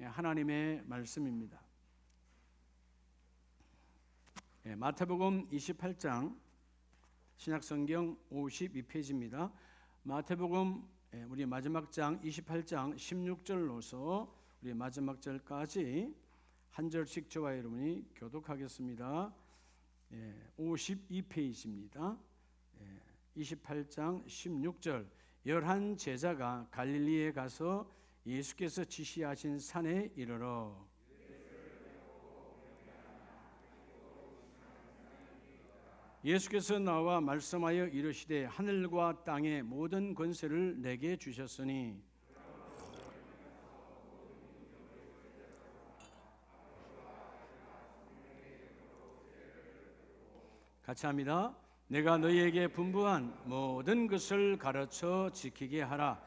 하나님의 말씀입니다. 마태복음 28장 신약성경 52페이지입니다. 마태복음 우리 마지막 장 28장 16절로서 우리 마지막 절까지 한 절씩 저와 여러분이 교독하겠습니다. 52페이지입니다. 28장 16절. 11 제자가 갈릴리에 가서 예수께서 지시하신 산에 이르러 예수께서 나와 말씀하여 이르시되 하늘과 땅의 모든 권세를 내게 주셨으니 같이 합니다. 내가 너희에게 분부한 모든 것을 가르쳐 지키게 하라.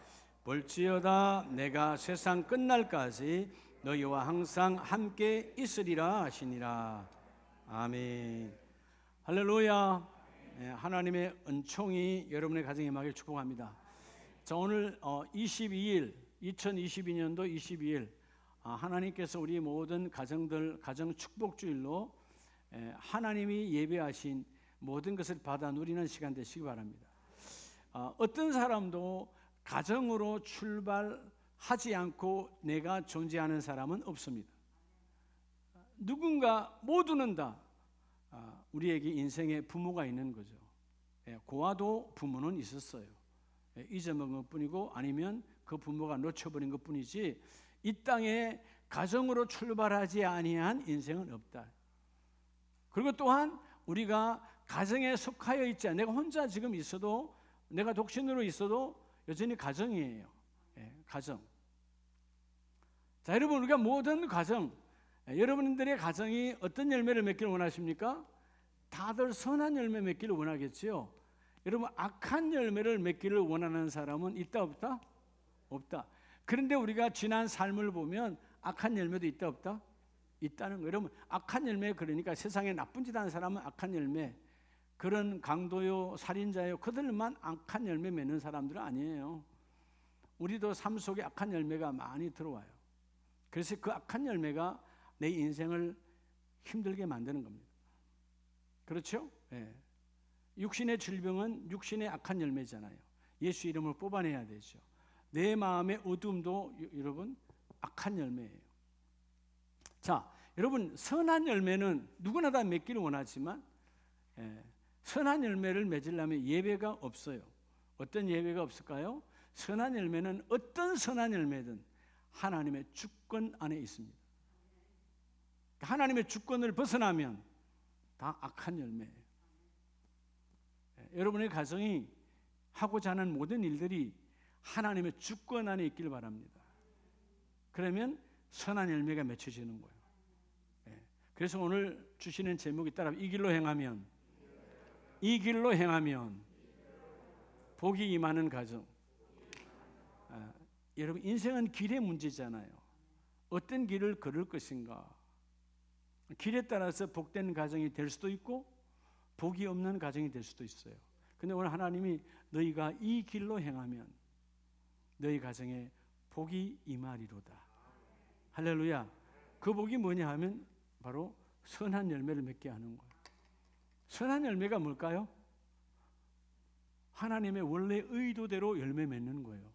볼지어다 내가 세상 끝날까지 너희와 항상 함께 있으리라 하시니라. 아멘. 할렐루야. 하나님의 은총이 여러분의 가정에 임하길 축복합니다. 자, 오늘 22일 2022년도 22일 하나님께서 우리 모든 가정들 가정 축복주일로 하나님이 예배하신 모든 것을 받아 누리는 시간 되시기 바랍니다. 어떤 사람도 가정으로 출발하지 않고 내가 존재하는 사람은 없습니다. 누군가 모두는 다 우리에게 인생에 부모가 있는 거죠. 고아도 부모는 있었어요. 잊어먹은 것뿐이고 아니면 그 부모가 놓쳐버린 것뿐이지 이 땅에 가정으로 출발하지 아니한 인생은 없다. 그리고 또한 우리가 가정에 속하여 있지 않아. 내가 혼자 지금 있어도 내가 독신으로 있어도 여전히 가정이에요. 가정. 자, 여러분 우리가 모든 가정 여러분들의 가정이 어떤 열매를 맺기를 원하십니까? 다들 선한 열매 맺기를 원하겠지요. 여러분 악한 열매를 맺기를 원하는 사람은 있다 없다? 없다. 그런데 우리가 지난 삶을 보면 악한 열매도 있다 없다? 있다는 거예요. 여러분 악한 열매, 그러니까 세상에 나쁜 짓 하는 사람은 악한 열매, 그런 강도요 살인자요 그들만 악한 열매 맺는 사람들은 아니에요. 우리도 삶 속에 악한 열매가 많이 들어와요. 그래서 그 악한 열매가 내 인생을 힘들게 만드는 겁니다. 그렇죠? 육신의 질병은 육신의 악한 열매잖아요. 예수 이름을 뽑아내야 되죠. 내 마음의 어둠도 여러분 악한 열매예요. 자, 여러분 선한 열매는 누구나 다 맺기를 원하지만 선한 열매를 맺으려면 예배가 없어요. 어떤 예배가 없을까요? 선한 열매는 어떤 선한 열매든 하나님의 주권 안에 있습니다. 하나님의 주권을 벗어나면 다 악한 열매예요. 여러분의 가정이 하고자 하는 모든 일들이 하나님의 주권 안에 있길 바랍니다. 그러면 선한 열매가 맺혀지는 거예요. 그래서 오늘 주시는 제목이 따라 이 길로 행하면 복이 임하는 가정. 여러분 인생은 길의 문제잖아요. 어떤 길을 걸을 것인가. 길에 따라서 복된 가정이 될 수도 있고 복이 없는 가정이 될 수도 있어요. 근데 오늘 하나님이 너희가 이 길로 행하면 너희 가정에 복이 임하리로다. 할렐루야. 그 복이 뭐냐 하면 바로 선한 열매를 맺게 하는 거예요. 선한 열매가 뭘까요? 하나님의 원래 의도대로 열매 맺는 거예요.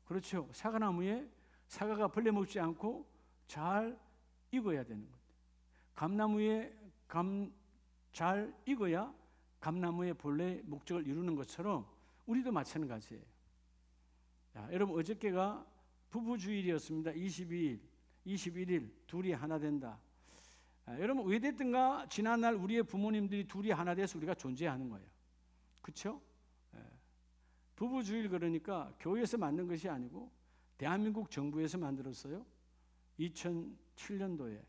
그렇죠. 사과나무에 사과가 벌레 먹지 않고 잘 익어야 되는 거예요. 감나무에 감 잘 익어야 감나무의 본래 목적을 이루는 것처럼 우리도 마찬가지예요. 자, 여러분 어저께가 부부주일이었습니다. 21일 둘이 하나 된다. 여러분 왜 됐든가 지난날 우리의 부모님들이 둘이 하나 돼서 우리가 존재하는 거예요. 그렇죠? 부부주일 그러니까 교회에서 만든 것이 아니고 대한민국 정부에서 만들었어요. 2007년도에.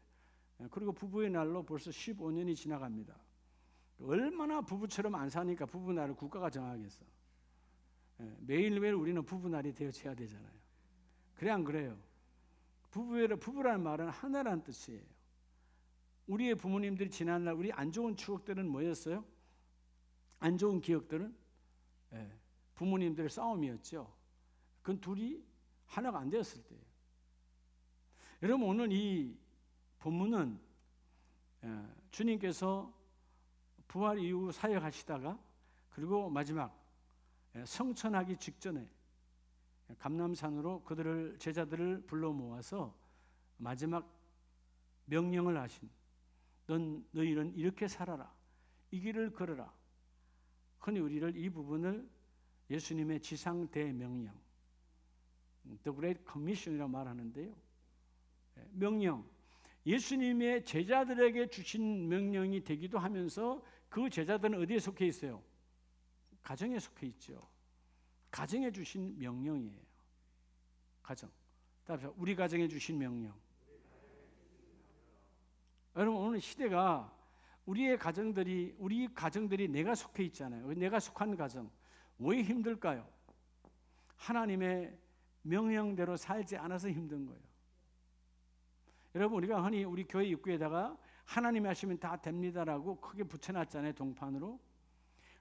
그리고 부부의 날로 벌써 15년이 지나갑니다. 얼마나 부부처럼 안 사니까 부부날을 국가가 정하겠어. 매일매일 우리는 부부날이 되어져야 되잖아요. 그래 안 그래요? 부부라는 말은 하나라는 뜻이에요. 우리의 부모님들이 지난날 우리 안 좋은 추억들은 뭐였어요? 안 좋은 기억들은 부모님들의 싸움이었죠. 그건 둘이 하나가 안 되었을 때예요. 여러분, 오늘 이 본문은 주님께서 부활 이후 사역하시다가 그리고 마지막 성천하기 직전에 감람산으로 그들을 제자들을 불러 모아서 마지막 명령을 하신, 너희는 이렇게 살아라, 이 길을 걸어라. 흔히 우리를 이 부분을 예수님의 지상 대명령, The Great Commission이라고 말하는데요. 명령, 예수님의 제자들에게 주신 명령이 되기도 하면서 그 제자들은 어디에 속해 있어요? 가정에 속해 있죠. 가정에 주신 명령이에요. 가정. 따라서 우리 가정에 주신 명령. 여러분, 오늘 시대가 우리 가정들이 내가 속해 있잖아요. 내가 속한 가정. 왜 힘들까요? 하나님의 명령대로 살지 않아서 힘든 거예요. 여러분, 우리가 흔히 우리 교회 입구에다가 하나님이 하시면 다 됩니다라고 크게 붙여놨잖아요. 동판으로.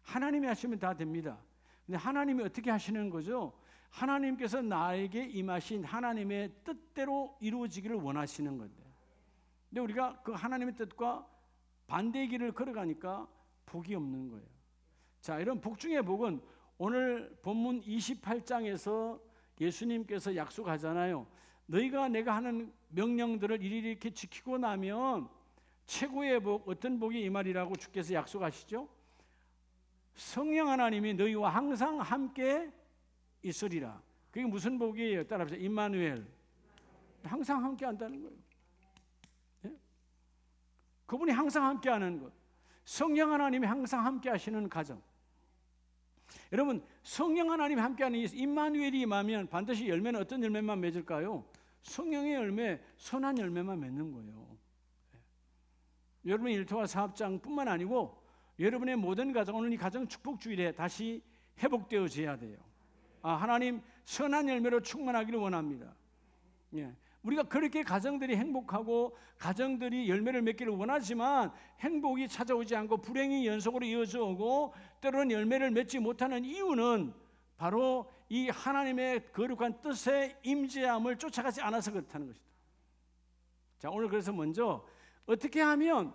하나님이 하시면 다 됩니다. 근데 하나님이 어떻게 하시는 거죠? 하나님께서 나에게 임하신 하나님의 뜻대로 이루어지기를 원하시는 건데, 근데 우리가 그 하나님의 뜻과 반대의 길을 걸어가니까 복이 없는 거예요. 자, 이런 복 중의 복은 오늘 본문 28장에서 예수님께서 약속하잖아요. 너희가 내가 하는 명령들을 일일이 이렇게 지키고 나면 최고의 복, 어떤 복이 이 말이라고 주께서 약속하시죠? 성령 하나님이 너희와 항상 함께 있으리라. 그게 무슨 복이에요? 따라합시다. 임마누엘. 항상 함께 한다는 거예요. 네? 그분이 항상 함께 하는 것. 성령 하나님이 항상 함께 하시는 가정. 여러분, 성령 하나님이 함께 하는 임마누엘이 임하면 반드시 열매는 어떤 열매만 맺을까요? 성령의 열매, 선한 열매만 맺는 거예요. 네. 여러분의 일터와 사업장뿐만 아니고 여러분의 모든 가정, 오늘 이 가정 축복주일에 다시 회복되어져야 돼요. 하나님 선한 열매로 충만하기를 원합니다. 예. 우리가 그렇게 가정들이 행복하고 가정들이 열매를 맺기를 원하지만 행복이 찾아오지 않고 불행이 연속으로 이어져 오고 때로는 열매를 맺지 못하는 이유는 바로 이 하나님의 거룩한 뜻의 임재함을 쫓아가지 않아서 그렇다는 것이다. 자, 오늘 그래서 먼저 어떻게 하면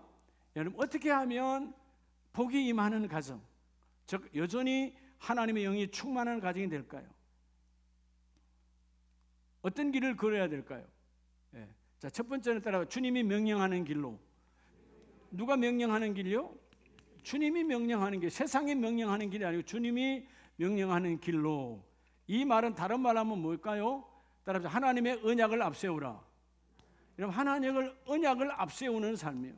복이 임하는 가정, 즉 여전히 하나님의 영이 충만한 가정이 될까요? 어떤 길을 걸어야 될까요? 예. 자, 첫 번째는 따라 주님이 명령하는 길로. 누가 명령하는 길이요? 주님이 명령하는 길. 세상이 명령하는 길이 아니고 주님이 명령하는 길로. 이 말은 다른 말하면 뭘까요? 따라서 하나님의 언약을 앞세우라. 여러분, 하나님의 언약을 앞세우는 삶이에요.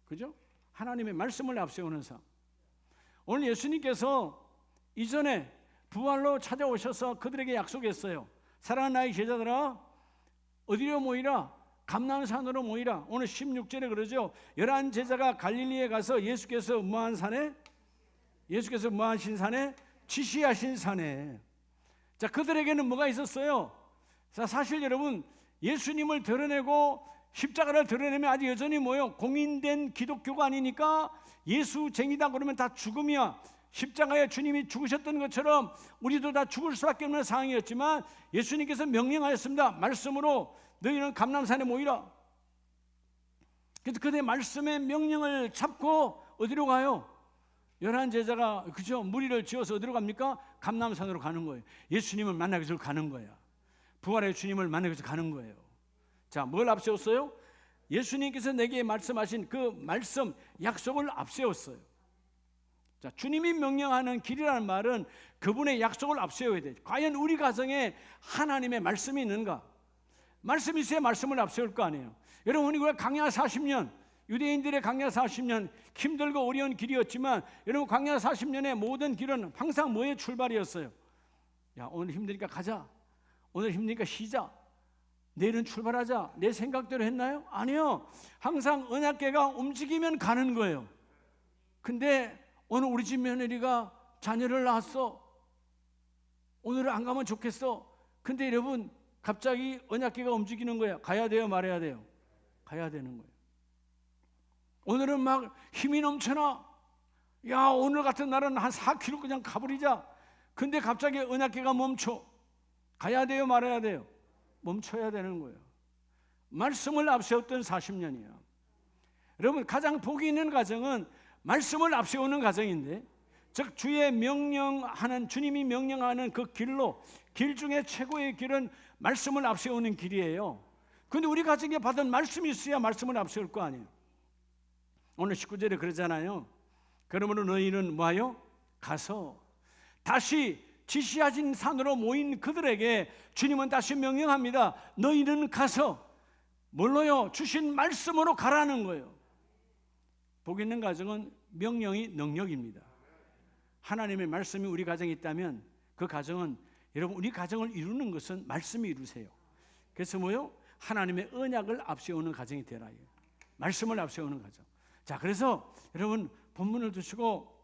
그죠? 하나님의 말씀을 앞세우는 삶. 오늘 예수님께서 이전에 부활로 찾아오셔서 그들에게 약속했어요. 사랑하는 나의 제자들아, 어디로 모이라? 감람산으로 모이라. 오늘 16절에 그러죠. 11 제자가 갈릴리에 가서 예수께서 무하신 산에 지시하신 산에. 자, 그들에게는 뭐가 있었어요? 자, 사실 여러분, 예수님을 드러내고 십자가를 드러내면 아직 여전히 뭐요? 공인된 기독교가 아니니까 예수쟁이다 그러면 다 죽음이야. 십자가에 주님이 죽으셨던 것처럼 우리도 다 죽을 수밖에 없는 상황이었지만 예수님께서 명령하였습니다. 말씀으로 너희는 감람산에 모이라. 그래서 그들의 말씀의 명령을 잡고 어디로 가요? 11 제자가 그죠? 무리를 지어서 어디로 갑니까? 감람산으로 가는 거예요. 예수님을 만나기 위해서 가는 거야. 부활의 주님을 만나기 위해서 가는 거예요. 자, 뭘 앞세웠어요? 예수님께서 내게 말씀하신 그 말씀, 약속을 앞세웠어요. 자, 주님이 명령하는 길이라는 말은 그분의 약속을 앞세워야 돼요. 과연 우리 가정에 하나님의 말씀이 있는가? 말씀이 있어야 말씀을 앞세울 거 아니에요. 여러분, 우리가 광야 40년, 유대인들의 광야 40년 힘들고 어려운 길이었지만 여러분, 광야 40년의 모든 길은 항상 뭐의 출발이었어요? 야, 오늘 힘드니까 가자. 오늘 힘드니까 쉬자. 내일은 출발하자. 내 생각대로 했나요? 아니요. 항상 언약궤가 움직이면 가는 거예요. 근데 오늘 우리 집 며느리가 자녀를 낳았어. 오늘은 안 가면 좋겠어. 근데 여러분, 갑자기 언약궤가 움직이는 거야. 가야 돼요, 말아야 돼요? 가야 되는 거예요. 오늘은 막 힘이 넘쳐나. 야, 오늘 같은 날은 한 4km 그냥 가버리자. 근데 갑자기 언약궤가 멈춰. 가야 돼요, 말아야 돼요? 멈춰야 되는 거예요. 말씀을 앞세웠던 40년이에요. 여러분, 가장 복이 있는 가정은 말씀을 앞세우는 가정인데, 즉 주의 명령하는, 주님이 명령하는 그 길로, 길 중에 최고의 길은 말씀을 앞세우는 길이에요. 근데 우리 가정에 받은 말씀이 있어야 말씀을 앞세울 거 아니에요. 오늘 19절에 그러잖아요. 그러므로 너희는 뭐하여? 가서 다시 지시하신 산으로 모인 그들에게 주님은 다시 명령합니다. 너희는 가서 뭘로요? 주신 말씀으로 가라는 거예요. 복 있는 가정은 명령이 능력입니다. 하나님의 말씀이 우리 가정에 있다면 그 가정은, 여러분, 우리 가정을 이루는 것은 말씀이 이루세요. 그래서 뭐요? 하나님의 언약을 앞세우는 가정이 되라. 말씀을 앞세우는 가정. 자, 그래서 여러분 본문을 두시고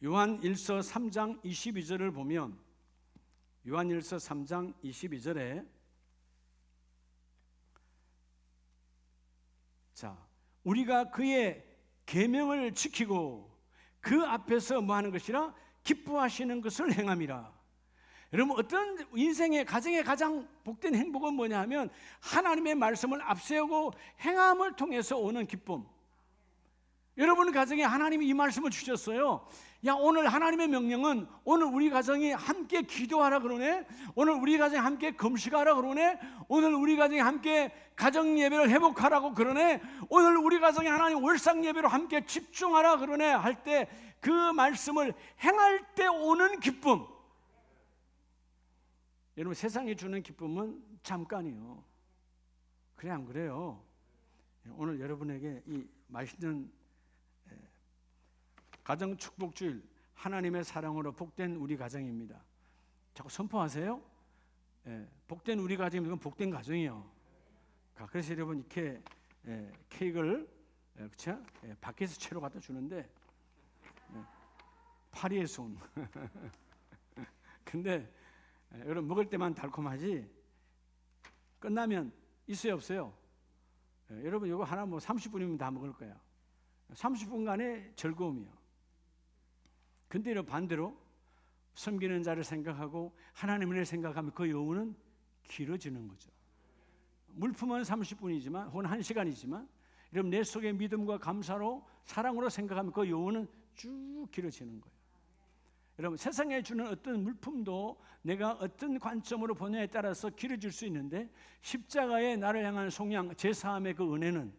요한일서 3장 22절을 보면, 요한일서 3장 22절에 자, 우리가 그의 계명을 지키고 그 앞에서 뭐 하는 것이라? 기뻐하시는 것을 행함이라. 여러분, 어떤 인생의 가정의 가장 복된 행복은 뭐냐 하면 하나님의 말씀을 앞세우고 행함을 통해서 오는 기쁨. 여러분 가정에 하나님이 이 말씀을 주셨어요. 야, 오늘 하나님의 명령은 오늘 우리 가정이 함께 기도하라 그러네. 오늘 우리 가정이 함께 금식하라 그러네. 오늘 우리 가정이 함께 가정 예배를 회복하라고 그러네. 오늘 우리 가정이 하나님 월상 예배로 함께 집중하라 그러네 할 때 그 말씀을 행할 때 오는 기쁨. 여러분, 세상이 주는 기쁨은 잠깐이요. 그래 안 그래요? 오늘 여러분에게 이 맛있는 가정 축복주일, 하나님의 사랑으로 복된 우리 가정입니다. 자꾸 선포하세요. 복된 우리 가정이면 이건 복된 가정이요. 그래서 여러분 이렇게 케이크를 그렇죠? 밖에서 채로 갖다 주는데 파리의 손. 근데 여러분 먹을 때만 달콤하지 끝나면 있어요, 없어요? 여러분 이거 하나 뭐 30분이면 다 먹을 거야. 30분간의 즐거움이요. 근데 이런 반대로 섬기는 자를 생각하고 하나님을 생각하면 그 여운은 길어지는 거죠. 물품은 30분이지만 혹은 1시간이지만 여러분 내 속에 믿음과 감사로 사랑으로 생각하면 그 여운은 쭉 길어지는 거예요. 여러분, 세상에 주는 어떤 물품도 내가 어떤 관점으로 보냐에 따라서 길어질 수 있는데 십자가의 나를 향한 속량, 제사함의 그 은혜는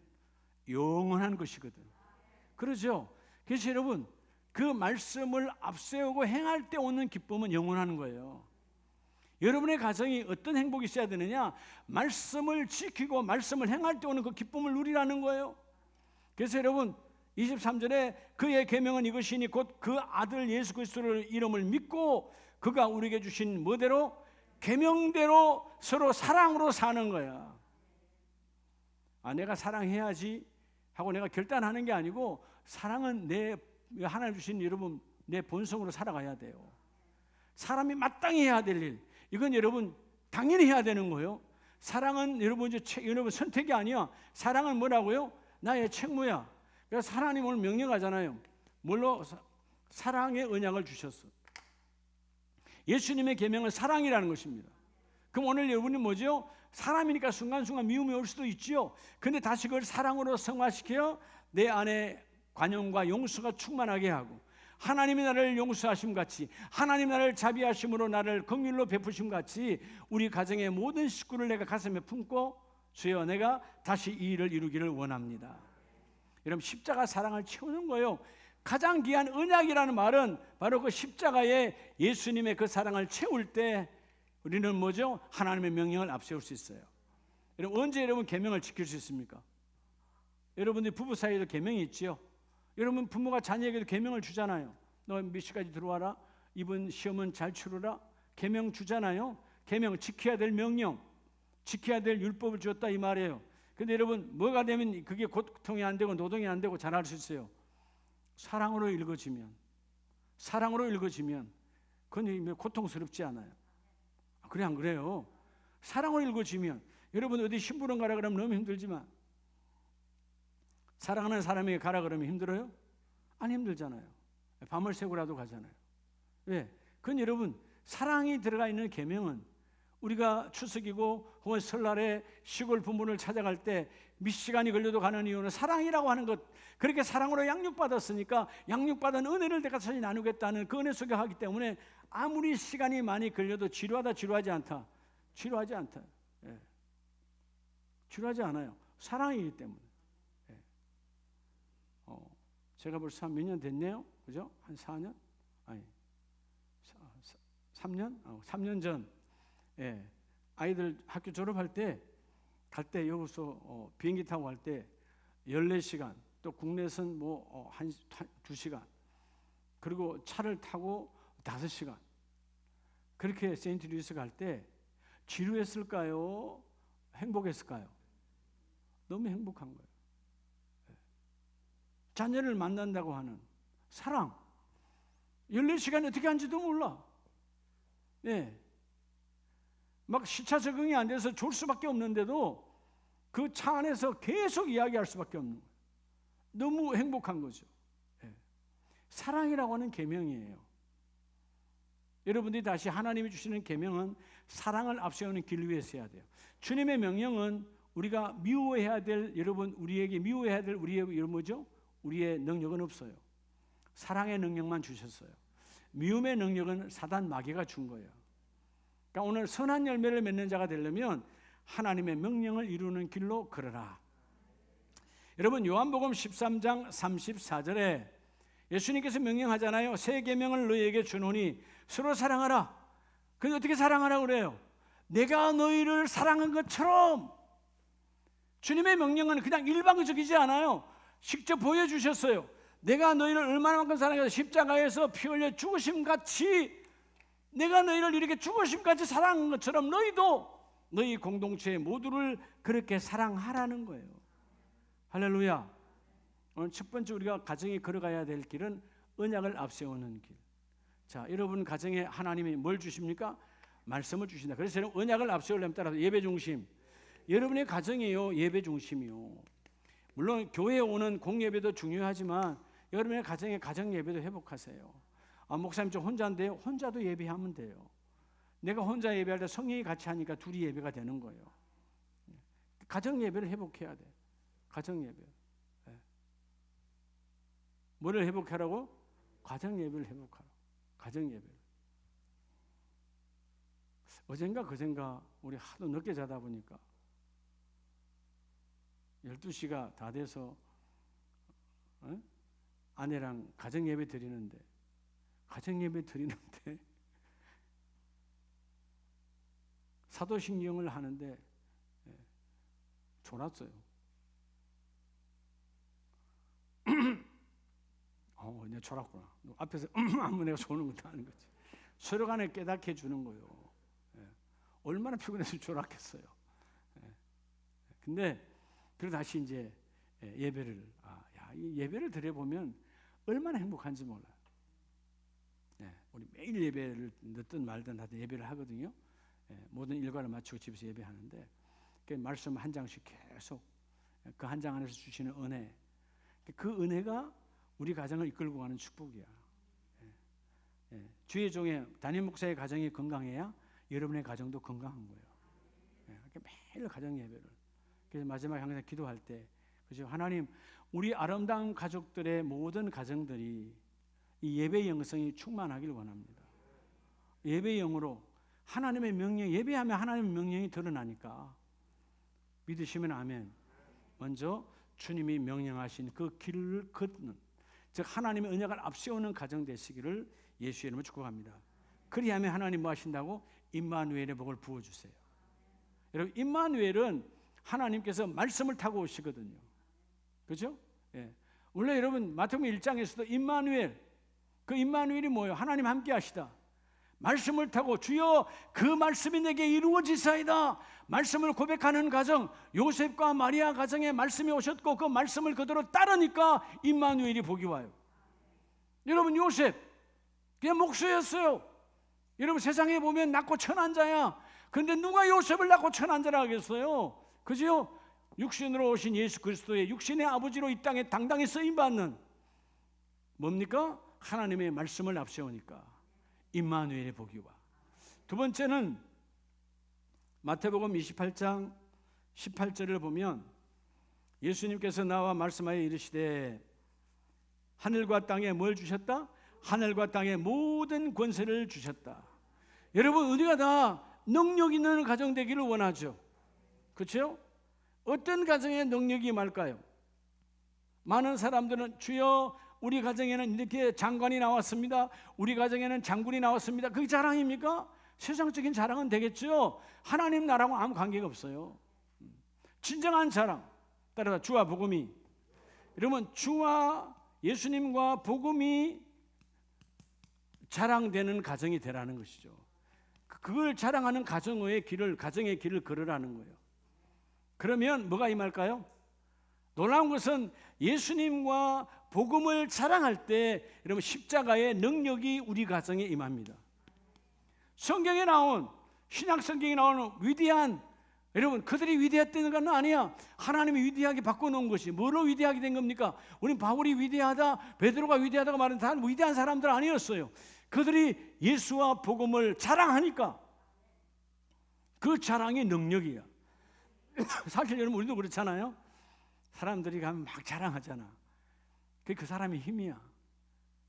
영원한 것이거든. 그렇죠? 그래서 여러분 그 말씀을 앞세우고 행할 때 오는 기쁨은 영원한 거예요. 여러분의 가정이 어떤 행복이 있어야 되느냐? 말씀을 지키고 말씀을 행할 때 오는 그 기쁨을 누리라는 거예요. 그래서 여러분 23절에 그의 계명은 이것이니 곧 그 아들 예수 그리스도를 이름을 믿고 그가 우리에게 주신 뭐대로? 계명대로 서로 사랑으로 사는 거야. 내가 사랑해야지 하고 내가 결단하는 게 아니고 사랑은 내 하나님 주신 여러분 내 본성으로 살아가야 돼요. 사람이 마땅히 해야 될 일, 이건 여러분 당연히 해야 되는 거예요. 사랑은 여러분 여러분 선택이 아니야. 사랑은 뭐라고요? 나의 책무야. 그래서 하나님 오늘 명령하잖아요. 뭘로? 사랑의 언약을 주셨어. 예수님의 계명은 사랑이라는 것입니다. 그럼 오늘 여러분이 뭐죠? 사람이니까 순간순간 미움이 올 수도 있지요. 근데 다시 그걸 사랑으로 성화시켜 내 안에 관용과 용서가 충만하게 하고 하나님이 나를 용서하심 같이 하나님 나를 자비하심으로 나를 긍휼로 베푸심 같이 우리 가정의 모든 식구를 내가 가슴에 품고 주여 내가 다시 이 일을 이루기를 원합니다. 여러분 십자가 사랑을 채우는 거예요. 가장 귀한 언약이라는 말은 바로 그 십자가에 예수님의 그 사랑을 채울 때 우리는 뭐죠? 하나님의 명령을 앞세울 수 있어요. 여러분 언제 여러분 계명을 지킬 수 있습니까? 여러분들 부부 사이에도 계명이 있지요. 여러분 부모가 자녀에게도 계명을 주잖아요. 너 몇 시까지 들어와라. 이번 시험은 잘 치르라. 계명 주잖아요. 계명 지켜야 될 명령, 지켜야 될 율법을 주었다 이 말이에요. 근데 여러분 뭐가 되면 그게 고통이 안 되고 노동이 안 되고 잘할 수 있어요? 사랑으로 읽어지면, 사랑으로 읽어지면 그건 고통스럽지 않아요. 그래 안 그래요? 사랑으로 읽어지면 여러분 어디 심부름 가라 그러면 너무 힘들지만 사랑하는 사람에게 가라 그러면 힘들어요? 안 힘들잖아요. 밤을 새고라도 가잖아요. 왜? 그건 여러분 사랑이 들어가 있는 계명은 우리가 추석이고 혹은 설날에 시골 부모를 찾아갈 때 몇 시간이 걸려도 가는 이유는 사랑이라고 하는 것, 그렇게 사랑으로 양육받았으니까 양육받은 은혜를 내가 다시 나누겠다는 그 은혜 속에 하기 때문에 아무리 시간이 많이 걸려도 지루하지 않다. 지루하지 않다. 예. 지루하지 않아요. 사랑이기 때문에. 예. 제가 벌써 몇 년 됐네요. 그죠? 한 4년? 아니 3년? 3년 전 아이들 학교 졸업할 때 갈 때 여기서 비행기 타고 갈 때 14시간, 또 국내선 한 2시간, 그리고 차를 타고 5시간, 그렇게 세인트루이스 갈 때 지루했을까요? 행복했을까요? 너무 행복한 거예요. 자녀를 만난다고 하는 사랑, 14시간이 어떻게 한지도 몰라. 네. 막 시차 적응이 안 돼서 졸 수밖에 없는데도 그 차 안에서 계속 이야기할 수밖에 없는 거예요. 너무 행복한 거죠. 네. 사랑이라고 하는 계명이에요. 여러분들이 다시 하나님이 주시는 계명은 사랑을 앞세우는 길 위에서 해야 돼요. 주님의 명령은 우리가 미워해야 될, 여러분 우리에게 미워해야 될 우리의 뭐죠? 우리의 능력은 없어요. 사랑의 능력만 주셨어요. 미움의 능력은 사단 마귀가 준 거예요. 그러니까 오늘 선한 열매를 맺는 자가 되려면 하나님의 명령을 이루는 길로 걸어라. 여러분 요한복음 13장 34절에 예수님께서 명령하잖아요. 새 계명을 너희에게 주노니 서로 사랑하라. 근데 어떻게 사랑하라고 그래요? 내가 너희를 사랑한 것처럼. 주님의 명령은 그냥 일방적이지 않아요. 직접 보여주셨어요. 내가 너희를 얼마나만큼 사랑해서 십자가에서 피 흘려 죽으심같이, 내가 너희를 이렇게 죽으심같이 사랑한 것처럼 너희도 너희 공동체 모두를 그렇게 사랑하라는 거예요. 할렐루야. 오늘 첫 번째 우리가 가정에 걸어가야 될 길은 언약을 앞세우는 길. 자, 여러분 가정에 하나님이 뭘 주십니까? 말씀을 주신다. 그래서 저는 언약을 앞세우려면 따라서 예배 중심. 여러분의 가정이요, 예배 중심이요. 물론 교회에 오는 공예배도 중요하지만 여러분의 가정에 가정 예배도 회복하세요. 목사님 저 혼자인데요. 혼자도 예배하면 돼요. 내가 혼자 예배할 때 성령이 같이 하니까 둘이 예배가 되는 거예요. 가정 예배를 회복해야 돼. 가정 예배. 뭐를 회복하라고? 가정 예배를 회복하라. 가정 예배. 어젠가 그젠가 우리 하도 늦게 자다 보니까 12시가 다 돼서 아내랑 가정 예배 드리는데 사도신경을 하는데 졸았어요. 내가 졸았구나. 앞에서 아무 내가 조는 것도 아닌 거지. 서로 간에 깨닫게 해주는 거예요. 얼마나 피곤해서 졸았겠어요. 근데 그리고 다시 이제 예배를 이 예배를 드려보면 얼마나 행복한지 몰라요. 우리 매일 예배를 늦든 말든 하든 예배를 하거든요. 모든 일과를 마치고 집에서 예배하는데 그 말씀 한 장씩 계속 그 한 장 안에서 주시는 은혜, 그 은혜가 우리 가정을 이끌고 가는 축복이야. 주의 종의 담임 목사의 가정이 건강해야 여러분의 가정도 건강한 거예요. 매일 가정 예배를. 그래서 마지막에 항상 기도할 때, 그죠? 하나님, 우리 아름다운 가족들의 모든 가정들이 이 예배의 영성이 충만하길 원합니다. 예배의 영으로 하나님의 명령, 예배하면 하나님의 명령이 드러나니까 믿으시면 아멘. 먼저 주님이 명령하신 그 길을 걷는, 즉 하나님의 언약을 앞세우는 가정 되시기를 예수의 이름으로 축복합니다. 그리하면 하나님 뭐 하신다고? 임마누엘의 복을 부어주세요. 여러분, 임마누엘은 하나님께서 말씀을 타고 오시거든요. 그렇죠? 원래 여러분 마태복음 1장에서도 임마누엘, 그 임마누엘이 뭐예요? 하나님 함께 하시다. 말씀을 타고 주여 그 말씀이 내게 이루어지사이다. 말씀을 고백하는 가정, 요셉과 마리아 가정에 말씀이 오셨고 그 말씀을 그대로 따르니까 임마누엘이 복이 와요. 여러분, 요셉 그냥 목수였어요. 여러분, 세상에 보면 낳고 천한 자야. 그런데 누가 요셉을 낳고 천한 자라 하겠어요? 그죠? 육신으로 오신 예수 그리스도의 육신의 아버지로 이 땅에 당당히 쓰임받는 뭡니까? 하나님의 말씀을 앞세우니까 임마누엘의 복이 와. 두 번째는 마태복음 28장 18절을 보면 예수님께서 나와 말씀하여 이르시되 하늘과 땅에 뭘 주셨다? 하늘과 땅에 모든 권세를 주셨다. 여러분, 우리가 다 능력 있는 가정 되기를 원하죠. 그렇죠? 어떤 가정에 능력이 많을까요? 많은 사람들은 주여 우리 가정에는 이렇게 장관이 나왔습니다, 우리 가정에는 장군이 나왔습니다. 그게 자랑입니까? 세상적인 자랑은 되겠죠. 하나님 나라하고 아무 관계가 없어요. 진정한 자랑, 따라서 주와 복음이, 여러분 주와 예수님과 복음이 자랑되는 가정이 되라는 것이죠. 그걸 자랑하는 가정의 길을 걸으라는 거예요. 그러면 뭐가 임할까요? 놀라운 것은 예수님과 복음을 자랑할 때 여러분 십자가의 능력이 우리 가정에 임합니다. 성경에 나온, 신약 성경에 나오는 위대한, 여러분 그들이 위대했다는 건 아니야. 하나님이 위대하게 바꿔놓은 것이. 뭐로 위대하게 된 겁니까? 우린 바울이 위대하다, 베드로가 위대하다고 말하는 다 위대한 사람들 아니었어요. 그들이 예수와 복음을 자랑하니까 그 자랑이 능력이야. 사실 여러분 우리도 그렇잖아요. 사람들이 가면 막 자랑하잖아. 그게 그 사람의 힘이야.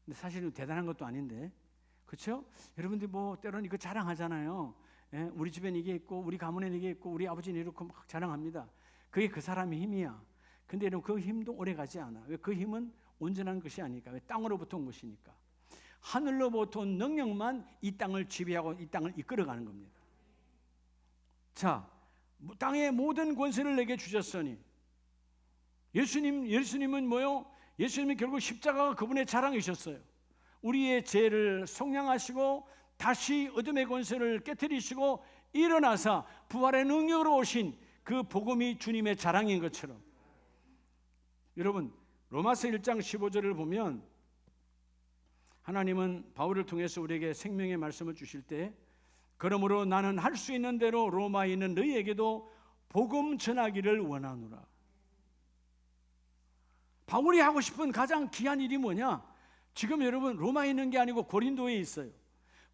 근데 사실은 대단한 것도 아닌데, 그렇죠? 여러분들이 뭐 때로는 이거 자랑하잖아요. 예? 우리 집엔 이게 있고 우리 가문엔 이게 있고 우리 아버지는 이렇고 막 자랑합니다. 그게 그 사람의 힘이야. 근데 여러분 그 힘도 오래 가지 않아. 왜? 그 힘은 온전한 것이 아니니까. 왜? 땅으로부터 온 것이니까. 하늘로부터 온 능력만 이 땅을 지배하고 이 땅을 이끌어가는 겁니다. 자, 땅의 모든 권세를 내게 주셨으니, 예수님은 뭐요? 예수님이 결국 십자가가 그분의 자랑이셨어요. 우리의 죄를 속량하시고 다시 어둠의 권세를 깨뜨리시고 일어나사 부활의 능력으로 오신 그 복음이 주님의 자랑인 것처럼, 여러분 로마서 1장 15절을 보면 하나님은 바울을 통해서 우리에게 생명의 말씀을 주실 때, 그러므로 나는 할 수 있는 대로 로마에 있는 너희에게도 복음 전하기를 원하노라. 바울이 하고 싶은 가장 귀한 일이 뭐냐? 지금 여러분 로마에 있는 게 아니고 고린도에 있어요.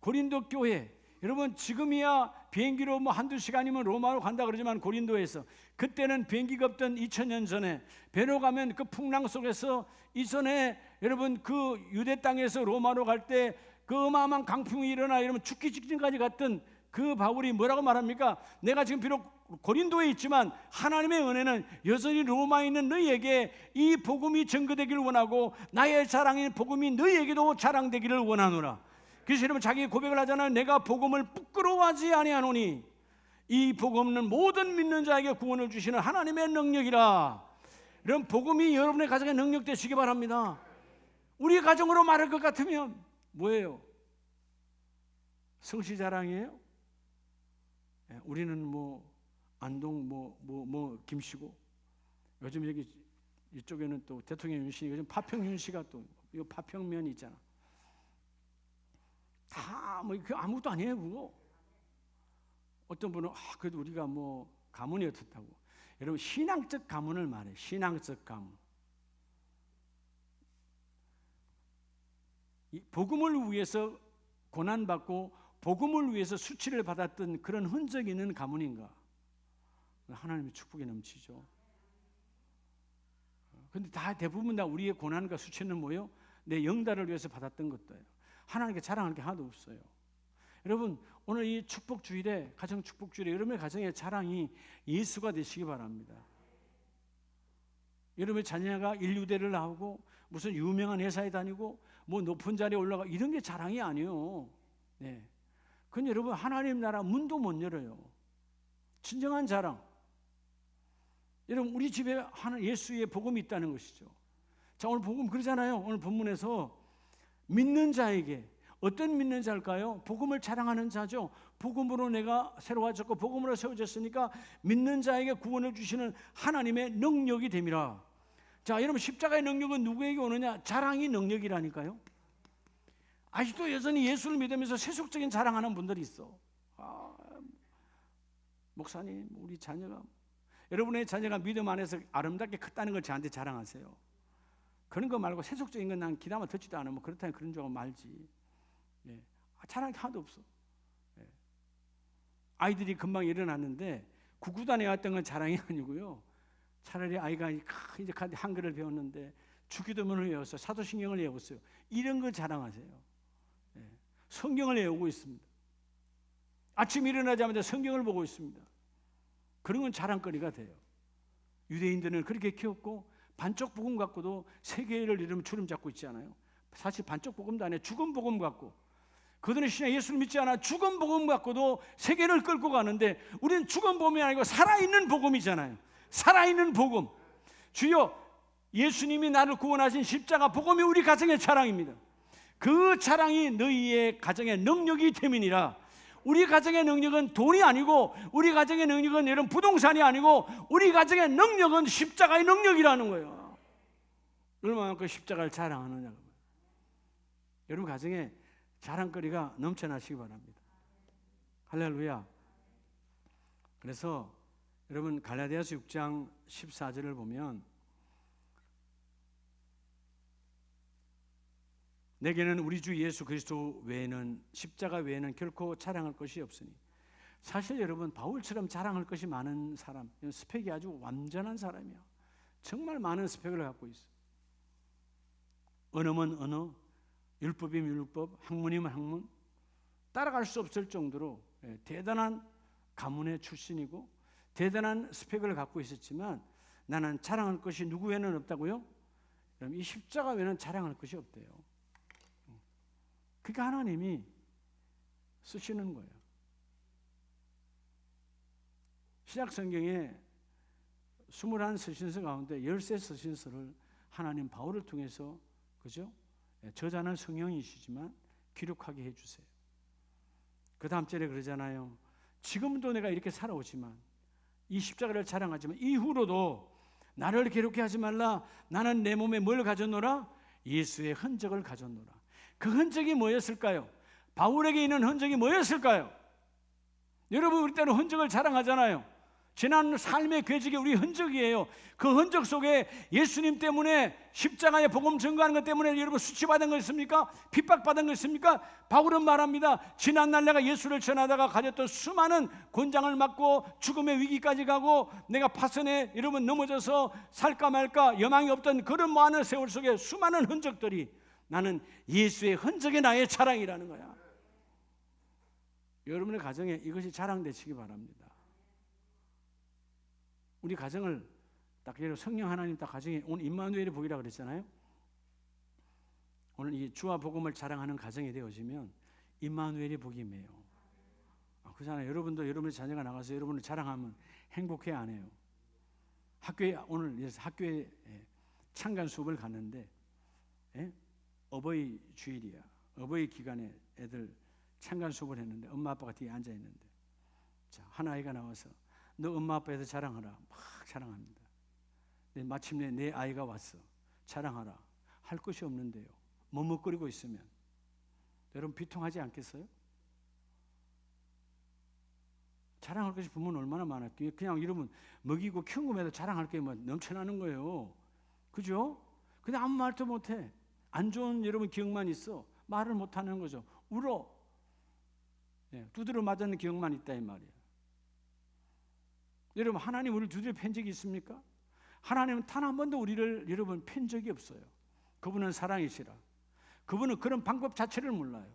고린도 교회, 여러분 지금이야 비행기로 뭐 한두 시간이면 로마로 간다 그러지만 고린도에서, 그때는 비행기가 없던 2000년 전에 배로 가면 그 풍랑 속에서 이전에 여러분 그 유대 땅에서 로마로 갈 때 그 어마어마한 강풍이 일어나 이러면 죽기 직전까지 갔던 그 바울이 뭐라고 말합니까? 내가 지금 비록 고린도에 있지만 하나님의 은혜는 여전히 로마에 있는 너희에게 이 복음이 전거되기를 원하고 나의 자랑인 복음이 너희에게도 자랑되기를 원하노라. 그래서 여러분 자기 고백을 하잖아요. 내가 복음을 부끄러워하지 아니하노니 이 복음은 모든 믿는 자에게 구원을 주시는 하나님의 능력이라. 이런 복음이 여러분의 가정에 능력 되시기 바랍니다. 우리 가정으로 말할 것 같으면 뭐예요? 성씨 자랑이에요? 우리는 뭐 안동 김씨고, 요즘 여기 이쪽에는 또 대통령 윤씨, 요즘 파평 윤씨가 또 이 파평면이 있잖아. 다 뭐 그 아무것도 아니에요 그거. 어떤 분은 그래도 우리가 뭐 가문이 어떻다고. 여러분 신앙적 가문을 말해. 신앙적 가문. 이 복음을 위해서 고난받고 복음을 위해서 수치를 받았던 그런 흔적이 있는 가문인가? 하나님의 축복이 넘치죠. 근데 대부분 다 우리의 고난과 수치는 뭐예요? 내 영달을 위해서 받았던 것도예요. 하나님께 자랑할 게 하나도 없어요. 여러분 오늘 이 축복 주일에, 가정 축복 주일에 여러분의 가정의 자랑이 예수가 되시기 바랍니다. 여러분의 자녀가 인류대를 나오고 무슨 유명한 회사에 다니고 뭐 높은 자리에 올라가 이런 게 자랑이 아니에요. 네. 그건 여러분 하나님 나라 문도 못 열어요. 진정한 자랑. 여러분 우리 집에 예수의 복음이 있다는 것이죠. 자, 오늘 복음 그러잖아요. 오늘 본문에서 믿는 자에게, 어떤 믿는 자일까요? 복음을 자랑하는 자죠. 복음으로 내가 새로워졌고 복음으로 세워졌으니까 믿는 자에게 구원을 주시는 하나님의 능력이 됨이라. 자, 여러분 십자가의 능력은 누구에게 오느냐? 자랑이 능력이라니까요. 아직도 여전히 예수를 믿으면서 세속적인 자랑하는 분들이 있어. 목사님, 우리 자녀가, 여러분의 자녀가 믿음 안에서 아름답게 컸다는 걸 저한테 자랑하세요. 그런 거 말고 세속적인 건 난 기다마 듣지도 않으면 그렇다면 그런 줄 알고 말지. 예. 자랑이 하나도 없어. 예. 아이들이 금방 일어났는데 구구단에 왔던 건 자랑이 아니고요. 차라리 아이가 이제 한글을 배웠는데 주기도문을 외웠어요. 사도신경을 외웠어요. 이런 거 자랑하세요. 성경을 외우고 있습니다. 아침 일어나자마자 성경을 보고 있습니다. 그런 건 자랑거리가 돼요. 유대인들은 그렇게 키웠고 반쪽 복음 갖고도 세계를 이러면 주름 잡고 있지 않아요. 사실 반쪽 복음도 아니에요. 죽은 복음 갖고 그들은 신약 예수를 믿지 않아 죽은 복음 갖고도 세계를 끌고 가는데 우리는 죽은 복음이 아니고 살아있는 복음이잖아요. 살아있는 복음. 주여 예수님이 나를 구원하신 십자가 복음이 우리 가정의 자랑입니다. 그 자랑이 너희의 가정의 능력이 됨이니라. 우리 가정의 능력은 돈이 아니고 우리 가정의 능력은 여러분 부동산이 아니고 우리 가정의 능력은 십자가의 능력이라는 거예요. 얼마나 그 십자가를 자랑하느냐. 여러분 가정에 자랑거리가 넘쳐나시기 바랍니다. 할렐루야. 그래서 여러분 갈라디아서 6장 14절을 보면 내게는 우리 주 예수 그리스도 외에는 십자가 외에는 결코 자랑할 것이 없으니. 사실 여러분 바울처럼 자랑할 것이 많은 사람, 스펙이 아주 완전한 사람이야. 정말 많은 스펙을 갖고 있어. 언어면 언어, 율법이면 율법, 학문이면 학문, 따라갈 수 없을 정도로 대단한 가문의 출신이고 대단한 스펙을 갖고 있었지만 나는 자랑할 것이 누구 외에는 없다고요? 그럼 이 십자가 외에는 자랑할 것이 없대요. 그러니까 하나님이 쓰시는 거예요. 신약 성경에 21 서신서 가운데 13 서신서를 하나님 바울을 통해서 그죠? 저자는 성령이시지만 기록하게 해주세요. 그 다음 절에 그러잖아요. 지금도 내가 이렇게 살아오지만 이 십자가를 자랑하지만 이후로도 나를 괴롭게 하지 말라. 나는 내 몸에 뭘 가졌노라? 예수의 흔적을 가졌노라. 그 흔적이 뭐였을까요? 바울에게 있는 흔적이 뭐였을까요? 여러분 우리 때는 흔적을 자랑하잖아요. 지난 삶의 궤적이 우리 흔적이에요. 그 흔적 속에 예수님 때문에 십자가의 복음 증거하는 것 때문에 여러분 수치받은 거 있습니까? 핍박받은 거 있습니까? 바울은 말합니다. 지난날 내가 예수를 전하다가 가졌던 수많은 곤장을 맞고 죽음의 위기까지 가고 내가 파선에 여러분 넘어져서 살까 말까 여망이 없던 그런 많은 세월 속에 수많은 흔적들이 나는 예수의 흔적이 나의 자랑이라는 거야. 여러분의 가정에 이것이 자랑되시기 바랍니다. 우리 가정을 딱 예로 성령 하나님 딱 가정에 오늘 임마누엘의 복이라 그랬잖아요. 오늘 이 주와 복음을 자랑하는 가정이 되어지면 임마누엘의 복이 임해요. 그렇잖아요. 여러분도 여러분의 자녀가 나가서 여러분을 자랑하면 행복해 안 해요. 학교에 오늘 학교에 창간 수업을 갔는데 어버이 주일이야. 어버이 기간에 애들 창간 수업을 했는데 엄마 아빠가 뒤에 앉아 있는데 자, 한 아이가 나와서 너 엄마 아빠에서 자랑하라. 막 자랑합니다. 근데 마침내 내 아이가 왔어. 자랑하라. 할 것이 없는데요. 머뭇거리고 있으면 여러분 비통하지 않겠어요? 자랑할 것이 부모는 얼마나 많아요. 그냥 이러면 먹이고 키우면서 자랑할 게 뭐 넘쳐나는 거예요. 그죠? 근데 아무 말도 못해. 안 좋은 여러분 기억만 있어. 말을 못하는 거죠. 울어. 두드려 맞는 기억만 있다 이 말이야. 여러분 하나님 우리를 두드려 팬 적이 있습니까? 하나님은 단 한 번도 우리를 여러분 팬 적이 없어요. 그분은 사랑이시라. 그분은 그런 방법 자체를 몰라요.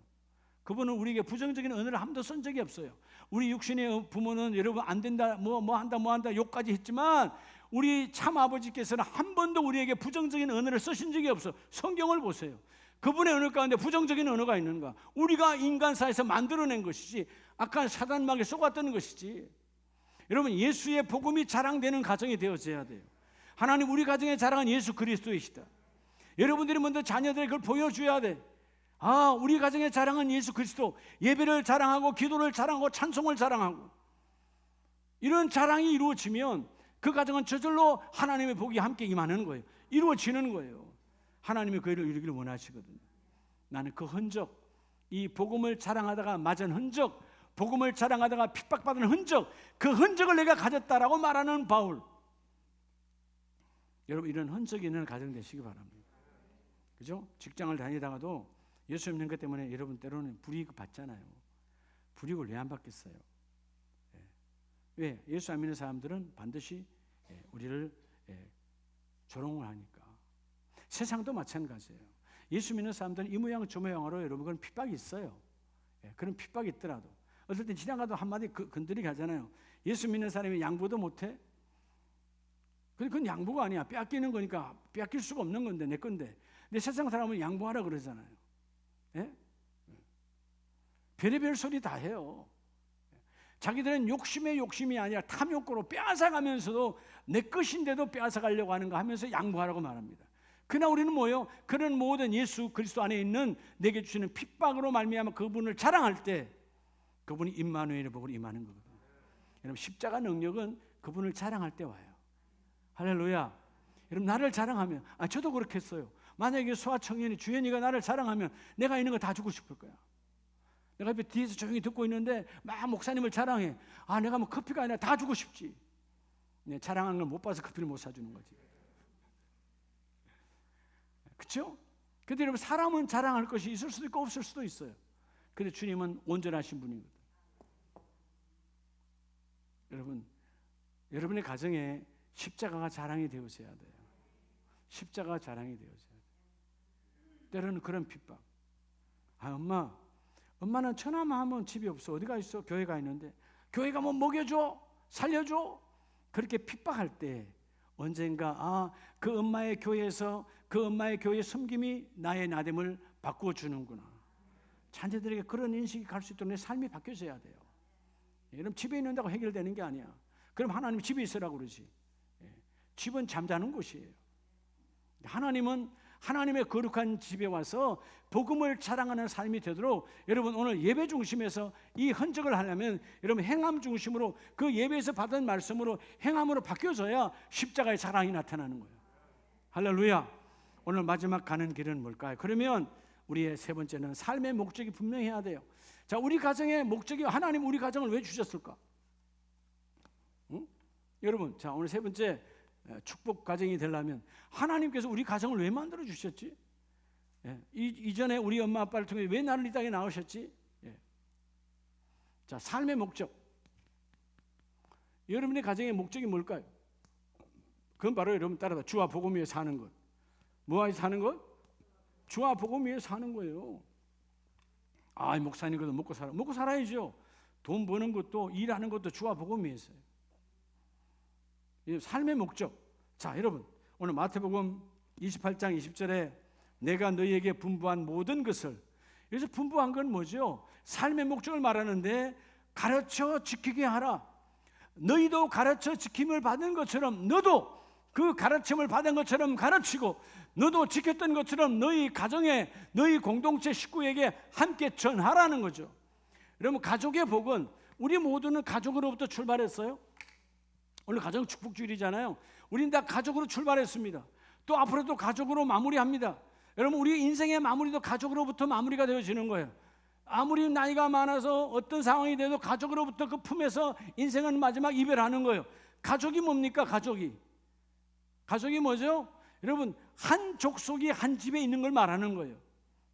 그분은 우리에게 부정적인 언어를 한 번도 쓴 적이 없어요. 우리 육신의 부모는 여러분 안 된다 뭐 한다 욕까지 했지만 우리 참 아버지께서는 한 번도 우리에게 부정적인 언어를 쓰신 적이 없어. 성경을 보세요. 그분의 언어 가운데 부정적인 언어가 있는가? 우리가 인간사에서 만들어낸 것이지 악한 사단막에 속았던 것이지. 여러분 예수의 복음이 자랑되는 가정이 되어져야 돼요. 하나님 우리 가정의 자랑은 예수 그리스도이시다. 여러분들이 먼저 자녀들에게 그걸 보여줘야 돼. 우리 가정의 자랑은 예수 그리스도. 예배를 자랑하고 기도를 자랑하고 찬송을 자랑하고 이런 자랑이 이루어지면 그 가정은 저절로 하나님의 복이 함께 임하는 거예요. 이루어지는 거예요. 하나님이 그 일을 이루기를 원하시거든요. 나는 그 흔적, 이 복음을 자랑하다가 맞은 흔적, 복음을 자랑하다가 핍박받은 흔적, 그 흔적을 내가 가졌다라고 말하는 바울. 여러분 이런 흔적이 있는 가정 되시기 바랍니다. 그죠? 직장을 다니다가도 예수 믿는 것 때문에 여러분 때로는 불이익 받잖아요. 불이익을 왜 안 받겠어요? 왜? 예수 안 믿는 사람들은 반드시 우리를 조롱을 하니까. 세상도 마찬가지예요. 예수 믿는 사람들은 이 모양 저 모양으로 여러분 그런 핍박이 있어요. 그런 핍박이 있더라도 어떨 땐 지나가도 한마디 건드리게 하잖아요. 예수 믿는 사람이 양보도 못해? 그건 양보가 아니야. 빼앗기는 거니까 빼앗길 수가 없는 건데, 내 건데. 근데 세상 사람은 양보하라 그러잖아요. 예? 별의별 소리 다 해요. 자기들은 욕심이 아니라 탐욕으로 빼앗아가면서도 내 것인데도 빼앗아가려고 하는 거 하면서 양보하라고 말합니다. 그러나 우리는 뭐예요? 그런 모든 예수 그리스도 안에 있는 내게 주시는 핍박으로 말미암아 그분을 자랑할 때 그분이 임마누엘의 복으로 임하는 거거든요. 여러분 십자가 능력은 그분을 자랑할 때 와요. 할렐루야. 여러분 나를 자랑하면 저도 그렇게 했어요. 만약에 소아청년이 주연이가 나를 자랑하면 내가 있는 거 다 주고 싶을 거야. 내가 옆에 뒤에서 조용히 듣고 있는데 막 목사님을 자랑해. 내가 뭐 커피가 아니라 다 주고 싶지. 자랑하는 걸 못 봐서 커피를 못 사주는 거지. 그렇죠? 근데 여러분 사람은 자랑할 것이 있을 수도 있고 없을 수도 있어요. 근데 주님은 온전하신 분이거든. 여러분의 가정에 십자가가 자랑이 되어져야 돼요. 십자가가 자랑이 되어져야 돼요. 때로는 그런 핍박. 엄마는 천하만 하면 집이 없어. 어디가 있어? 교회가 있는데. 교회가 뭐 먹여줘? 살려줘? 그렇게 핍박할 때 언젠가 그 엄마의 교회에서 그 엄마의 교회의 섬김이 나의 나됨을 바꾸어 주는구나. 자녀들에게 그런 인식이 갈 수 있도록 내 삶이 바뀌어져야 돼요. 여러분 집에 있는다고 해결되는 게 아니야. 그럼 하나님 집에 있으라고 그러지. 집은 잠자는 곳이에요. 하나님은 하나님의 거룩한 집에 와서 복음을 자랑하는 삶이 되도록 여러분 오늘 예배 중심에서 이 흔적을 하려면 여러분 행함 중심으로 그 예배에서 받은 말씀으로 행함으로 바뀌어져야 십자가의 자랑이 나타나는 거예요. 할렐루야. 오늘 마지막 가는 길은 뭘까요? 그러면 우리의 세 번째는 삶의 목적이 분명해야 돼요. 자, 우리 가정의 목적이 하나님 우리 가정을 왜 주셨을까? 여러분, 자 오늘 세 번째 축복 가정이 되려면 하나님께서 우리 가정을 왜 만들어 주셨지? 이전에 우리 엄마 아빠를 통해 왜 나를 이 땅에 낳으셨지? 자, 삶의 목적. 여러분의 가정의 목적이 뭘까요? 그건 바로 여러분 따라다 주와 복음 위에 사는 것. 뭐하여 사는 것? 주와 복음 위에 사는 거예요. 목사님 그래도 먹고 살아야죠. 돈 버는 것도 일하는 것도 주와 복음 위에서요. 삶의 목적. 자, 여러분 오늘 마태복음 28장 20절에 내가 너희에게 분부한 모든 것을, 여기서 분부한 건 뭐죠? 삶의 목적을 말하는데 가르쳐 지키게 하라. 너희도 가르쳐 지킴을 받은 것처럼 너도 그 가르침을 받은 것처럼 가르치고 너도 지켰던 것처럼 너희 가정에 너희 공동체 식구에게 함께 전하라는 거죠. 여러분 가족의 복은 우리 모두는 가족으로부터 출발했어요. 오늘 가정 축복주일이잖아요. 우리는 다 가족으로 출발했습니다. 또 앞으로도 가족으로 마무리합니다. 여러분 우리 인생의 마무리도 가족으로부터 마무리가 되어지는 거예요. 아무리 나이가 많아서 어떤 상황이 돼도 가족으로부터 그 품에서 인생은 마지막 이별하는 거예요. 가족이 뭡니까? 가족이 뭐죠? 여러분 한 족속이 한 집에 있는 걸 말하는 거예요.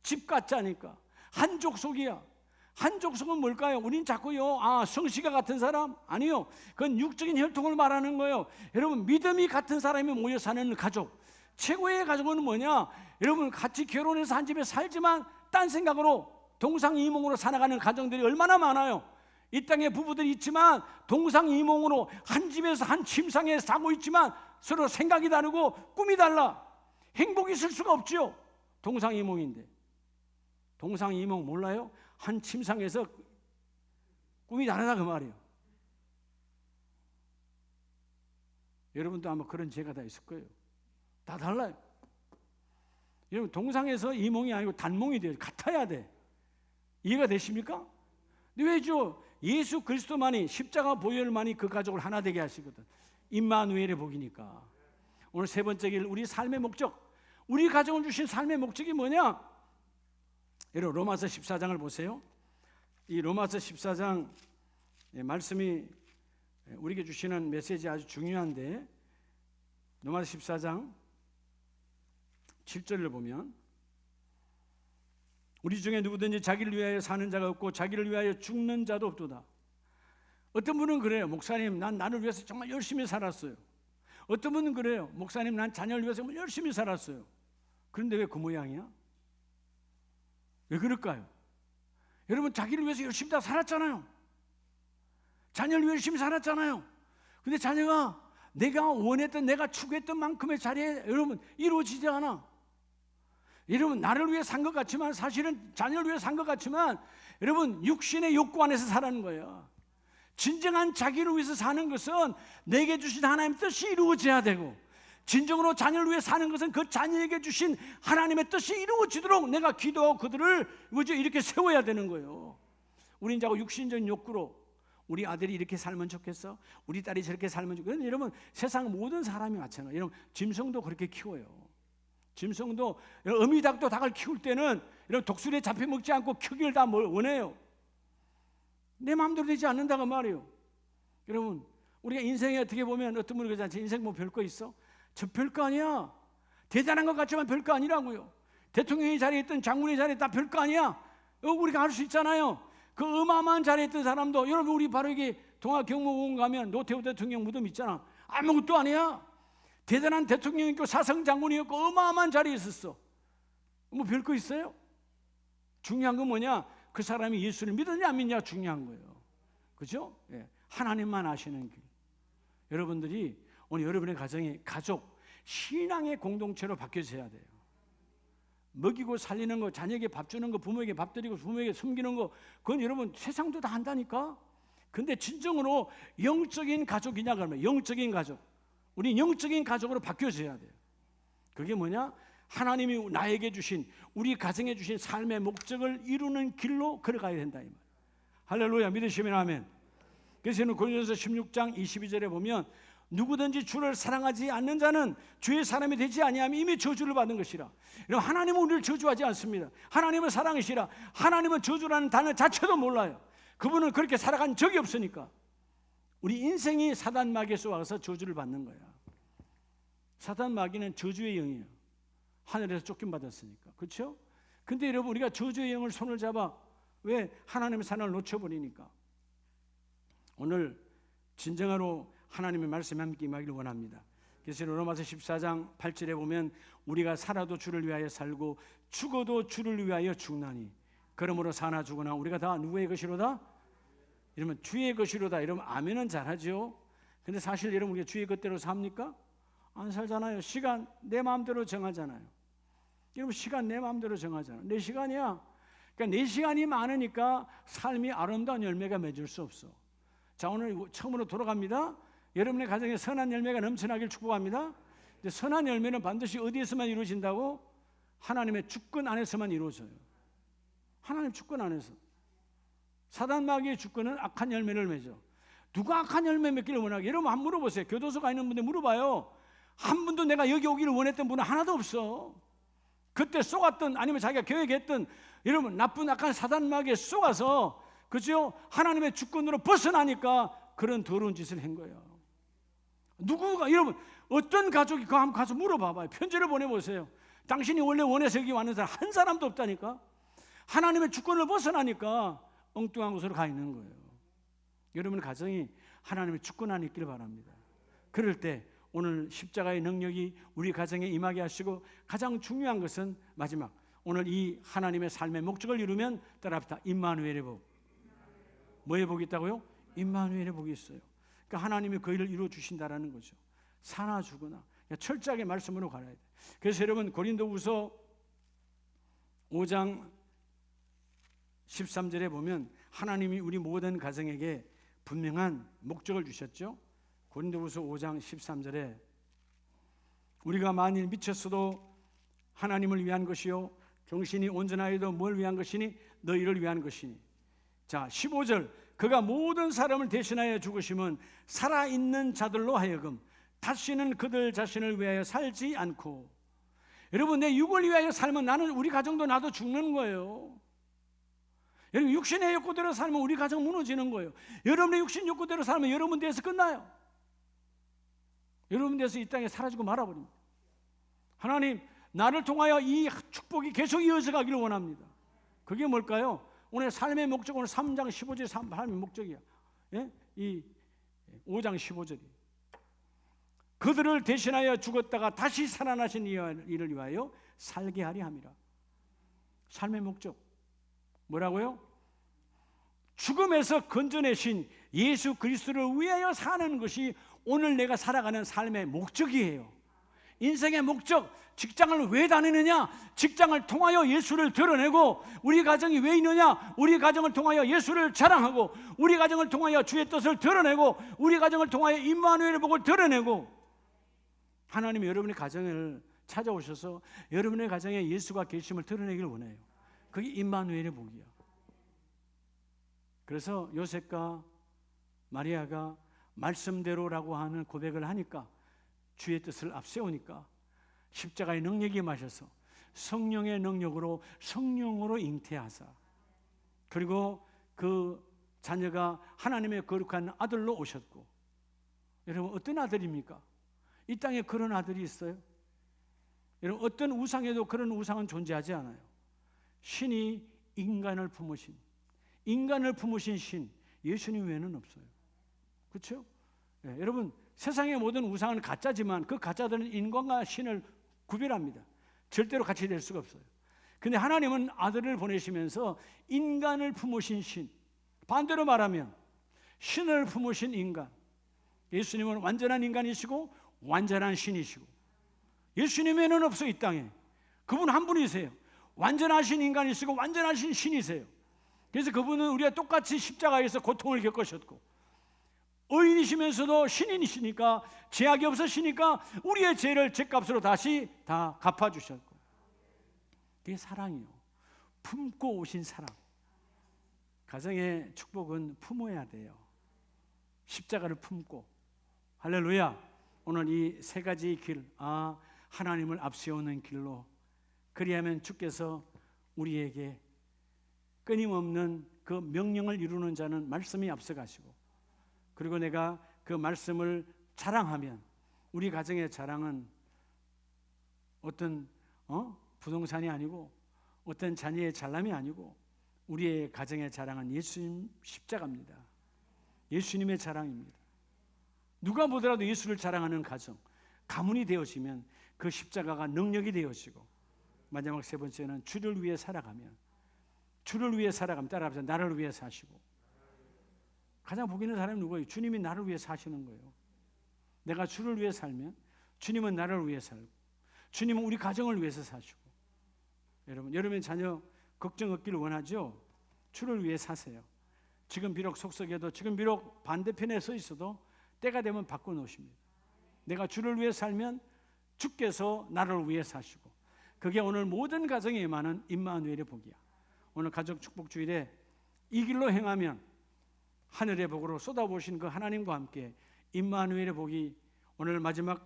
집 같자니까 한 족속이야. 한 족속은 뭘까요? 우린 자꾸요 성씨가 같은 사람? 아니요, 그건 육적인 혈통을 말하는 거예요. 여러분 믿음이 같은 사람이 모여 사는 가족. 최고의 가족은 뭐냐? 여러분 같이 결혼해서 한 집에 살지만 딴 생각으로 동상이몽으로 살아가는 가정들이 얼마나 많아요. 이 땅에 부부들이 있지만 동상이몽으로 한 집에서 한 침상에 사고 있지만 서로 생각이 다르고 꿈이 달라. 행복이 있을 수가 없지요. 동상이몽인데. 동상이몽 몰라요? 한 침상에서 꿈이 다르다 그 말이에요. 여러분도 아마 그런 죄가 다 있을 거예요. 다 달라요. 여러분 동상에서 이몽이 아니고 단몽이 돼요. 같아야 돼. 이해가 되십니까? 근데 왜죠? 예수 그리스도만이 십자가 보혈만이 그 가족을 하나 되게 하시거든. 임마누엘의 복이니까. 오늘 세 번째 길 우리 삶의 목적. 우리 가정을 주신 삶의 목적이 뭐냐? 여러분 로마서 14장을 보세요. 이 로마서 14장 말씀이 우리에게 주시는 메시지 아주 중요한데 로마서 14장 7절을 보면 우리 중에 누구든지 자기를 위하여 사는 자가 없고 자기를 위하여 죽는 자도 없도다. 어떤 분은 그래요. 목사님, 난 나를 위해서 정말 열심히 살았어요. 어떤 분은 그래요. 목사님, 난 자녀를 위해서 정말 열심히 살았어요. 그런데 왜 그 모양이야? 왜 그럴까요? 여러분, 자기를 위해서 열심히 다 살았잖아요. 자녀를 위해 열심히 살았잖아요. 근데 자녀가 내가 원했던, 내가 추구했던 만큼의 자리에 여러분 이루어지지 않아. 여러분, 나를 위해 산 것 같지만 사실은 자녀를 위해 산 것 같지만 여러분, 육신의 욕구 안에서 살아는 거예요. 진정한 자기를 위해서 사는 것은 내게 주신 하나님의 뜻이 이루어져야 되고, 진정으로 자녀를 위해 사는 것은 그 자녀에게 주신 하나님의 뜻이 이루어지도록 내가 기도하고 그들을 이렇게 세워야 되는 거예요. 우린 자꾸 육신적인 욕구로 우리 아들이 이렇게 살면 좋겠어, 우리 딸이 저렇게 살면 좋겠어. 여러분, 세상 모든 사람이 마찬가지예요. 여러분, 짐승도 그렇게 키워요. 짐승도, 어미닭도 닭을 키울 때는 이런 독수리에 잡혀 먹지 않고 크기를 다 원해요. 내 마음대로 되지 않는다고 말이에요. 여러분, 우리가 인생에 어떻게 보면 어떤 분이 그러잖아요. 인생 뭐 별거 있어? 저 별거 아니야. 대단한 것 같지만 별거 아니라고요. 대통령의 자리에 있던 장군의 자리에 다 별거 아니야. 우리가 할 수 있잖아요. 그 어마어마한 자리에 있던 사람도, 여러분, 우리 바로 여기 동아경무공원 가면 노태우 대통령 무덤 있잖아. 아무것도 아니야. 대단한 대통령이었고 사성장군이었고 어마어마한 자리에 있었어. 뭐 별거 있어요? 중요한 건 뭐냐? 그 사람이 예수를 믿느냐 안 믿느냐 중요한 거예요. 그죠? 예. 하나님만 아시는 길. 여러분들이 오늘 여러분의 가정이 가족, 신앙의 공동체로 바뀌어져야 돼요. 먹이고 살리는 거, 자녀에게 밥 주는 거, 부모에게 밥 드리고 부모에게 섬기는 거, 그건 여러분 세상도 다 한다니까. 근데 진정으로 영적인 가족이냐 그러면 영적인 가족, 우리 영적인 가족으로 바뀌어져야 돼요. 그게 뭐냐? 하나님이 나에게 주신, 우리 가정에 주신 삶의 목적을 이루는 길로 걸어가야 된다 이 말. 할렐루야. 믿으시면 아멘. 그래서 고린도서 16장 22절에 보면 누구든지 주를 사랑하지 않는 자는 주의 사람이 되지 아니하면 이미 저주를 받은 것이라. 여러분, 하나님은 우리를 저주하지 않습니다. 하나님은 사랑이시라. 하나님은 저주라는 단어 자체도 몰라요. 그분은 그렇게 살아간 적이 없으니까. 우리 인생이 사단 마귀에 쏘아서 저주를 받는 거야. 사단 마귀는 저주의 영이에요. 하늘에서 쫓김받았으니까. 그렇죠? 근데 여러분, 우리가 저주의 영을 손을 잡아 왜? 하나님의 사랑을 놓쳐버리니까. 오늘 진정으로 하나님의 말씀에 함께 임하기를 원합니다. 그래서 로마서 14장 8절에 보면 우리가 살아도 주를 위하여 살고 죽어도 주를 위하여 죽나니 그러므로 사나 죽으나 우리가 다 누구의 것이로다? 이러면 주의 것이로다. 이러면 아멘은 잘하죠. 근데 사실 여러분, 우리가 주의 것대로 삽니까? 안 살잖아요. 시간 내 마음대로 정하잖아요. 여러분, 시간 내 마음대로 정하잖아. 내 시간이야. 그러니까 내 시간이 많으니까 삶이 아름다운 열매가 맺을 수 없어. 자, 오늘 처음으로 돌아갑니다. 여러분의 가정에 선한 열매가 넘쳐나길 축복합니다. 근데 선한 열매는 반드시 어디에서만 이루어진다고? 하나님의 주권 안에서만 이루어져요. 하나님 주권 안에서. 사단 마귀의 주권은 악한 열매를 맺어. 누가 악한 열매 맺기를 원하게? 여러분, 한번 물어보세요. 교도소 가 있는 분들 물어봐요. 한 분도 내가 여기 오기를 원했던 분은 하나도 없어. 그때 쏘았던, 아니면 자기가 계획했던, 여러분, 나쁜 악한 사단 마귀에 쏘아서, 그죠? 하나님의 주권으로 벗어나니까 그런 더러운 짓을 한 거예요. 누구가, 여러분, 어떤 가족이 그거 한번 가서 물어봐봐요. 편지를 보내보세요. 당신이 원래 원해서 여기 왔는 사람 한 사람도 없다니까. 하나님의 주권을 벗어나니까 엉뚱한 곳으로 가 있는 거예요. 여러분의 가정이 하나님의 주권 안에 있기를 바랍니다. 그럴 때 오늘 십자가의 능력이 우리 가정에 임하게 하시고, 가장 중요한 것은 마지막, 오늘 이 하나님의 삶의 목적을 이루면 따라합시다. 임마누엘의 복. 뭐의 복이 있다고요? 임마누엘의 복이 있어요. 그러니까 하나님이 그 일을 이루어 주신다라는 거죠. 사나 죽으나 철저하게 말씀으로 가야 돼. 그래서 여러분, 고린도후서 5장 13절에 보면 하나님이 우리 모든 가정에게 분명한 목적을 주셨죠. 고린도후서 5장 13절에 우리가 만일 미쳤어도 하나님을 위한 것이요 정신이 온전하여도 뭘 위한 것이니? 너희를 위한 것이니. 자, 15절, 그가 모든 사람을 대신하여 죽으심은 살아있는 자들로 하여금 다시는 그들 자신을 위하여 살지 않고. 여러분, 내 육을 위하여 살면 나는, 우리 가정도 나도 죽는 거예요. 여러분, 육신의 욕구대로 살면 우리 가정 무너지는 거예요. 여러분의 육신 욕구대로 살면 여러분 대에서 끝나요. 여러분 대에서 이 땅에 사라지고 말아버립니다. 하나님, 나를 통하여 이 축복이 계속 이어져 가기를 원합니다. 그게 뭘까요? 오늘 삶의 목적, 오늘 3장 15절 삶의 목적이야. 예? 이 5장 15절이 그들을 대신하여 죽었다가 다시 살아나신 이를 위하여 살게 하리 함이라. 삶의 목적 뭐라고요? 죽음에서 건져내신 예수 그리스도를 위하여 사는 것이 오늘 내가 살아가는 삶의 목적이에요. 인생의 목적, 직장을 왜 다니느냐? 직장을 통하여 예수를 드러내고, 우리 가정이 왜 있느냐? 우리 가정을 통하여 예수를 자랑하고, 우리 가정을 통하여 주의 뜻을 드러내고, 우리 가정을 통하여 임마누엘의 복을 드러내고, 하나님이 여러분의 가정을 찾아오셔서 여러분의 가정에 예수가 계심을 드러내기를 원해요. 그게 임마누엘의 복이야. 그래서 요셉과 마리아가 말씀대로라고 하는 고백을 하니까, 주의 뜻을 앞세우니까 십자가의 능력이 임하셔서 성령의 능력으로 성령으로 잉태하사, 그리고 그 자녀가 하나님의 거룩한 아들로 오셨고, 여러분 어떤 아들입니까? 이 땅에 그런 아들이 있어요? 여러분 어떤 우상에도 그런 우상은 존재하지 않아요. 신이 인간을 품으신 신, 예수님 외에는 없어요. 그렇죠? 네, 여러분 세상의 모든 우상은 가짜지만 그 가짜들은 인간과 신을 구별합니다. 절대로 같이 될 수가 없어요. 근데 하나님은 아들을 보내시면서 인간을 품으신 신, 반대로 말하면 신을 품으신 인간. 예수님은 완전한 인간이시고 완전한 신이시고, 예수님에는 없어. 이 땅에 그분 한 분이세요. 완전하신 인간이시고 완전하신 신이세요. 그래서 그분은 우리가 똑같이 십자가에서 고통을 겪으셨고, 의인이시면서도 신인이시니까, 죄악이 없으시니까 우리의 죄를 죄값으로 다시 다 갚아주셨고, 그게 사랑이요. 품고 오신 사랑. 가정의 축복은 품어야 돼요. 십자가를 품고. 할렐루야. 오늘 이 세 가지 길, 하나님을 앞세우는 길로, 그리하면 주께서 우리에게 끊임없는 그 명령을 이루는 자는 말씀이 앞서가시고, 그리고 내가 그 말씀을 자랑하면, 우리 가정의 자랑은 어떤 부동산이 아니고 어떤 자녀의 잘남이 아니고, 우리의 가정의 자랑은 예수님 십자가입니다. 예수님의 자랑입니다. 누가 보더라도 예수를 자랑하는 가정, 가문이 되어지면 그 십자가가 능력이 되어지고, 마지막 세 번째는 주를 위해 살아가면, 따라합시다. 나를 위해 사시고. 가장 복 있는 사람이 누구예요? 주님이 나를 위해 사시는 거예요. 내가 주를 위해 살면 주님은 나를 위해 살고, 주님은 우리 가정을 위해서 사시고. 여러분의 자녀 걱정 없기를 원하죠? 주를 위해 사세요. 지금 비록 속썩여도, 지금 비록 반대편에 서 있어도 때가 되면 바꿔놓으십니다. 내가 주를 위해 살면 주께서 나를 위해 사시고, 그게 오늘 모든 가정에 임하는 임마누엘의 복이야. 오늘 가족 축복 주일에 이 길로 행하면 하늘의 복으로 쏟아보신 그 하나님과 함께 임마누엘의 복이, 오늘 마지막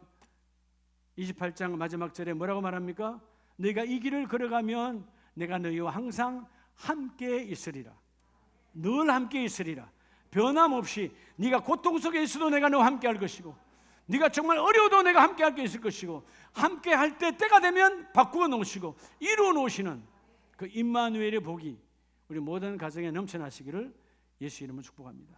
28장 마지막 절에 뭐라고 말합니까? 너희가 이 길을 걸어가면 내가 너희와 항상 함께 있으리라. 늘 함께 있으리라. 변함없이 네가 고통 속에 있어도 내가 너와 함께 할 것이고, 네가 정말 어려워도 내가 함께 할 게 있을 것이고, 함께 할 때 때가 되면 바꾸어 놓으시고 이루어 놓으시는 그 임마누엘의 복이 우리 모든 가정에 넘쳐나시기를 예수 이름으로 축복합니다.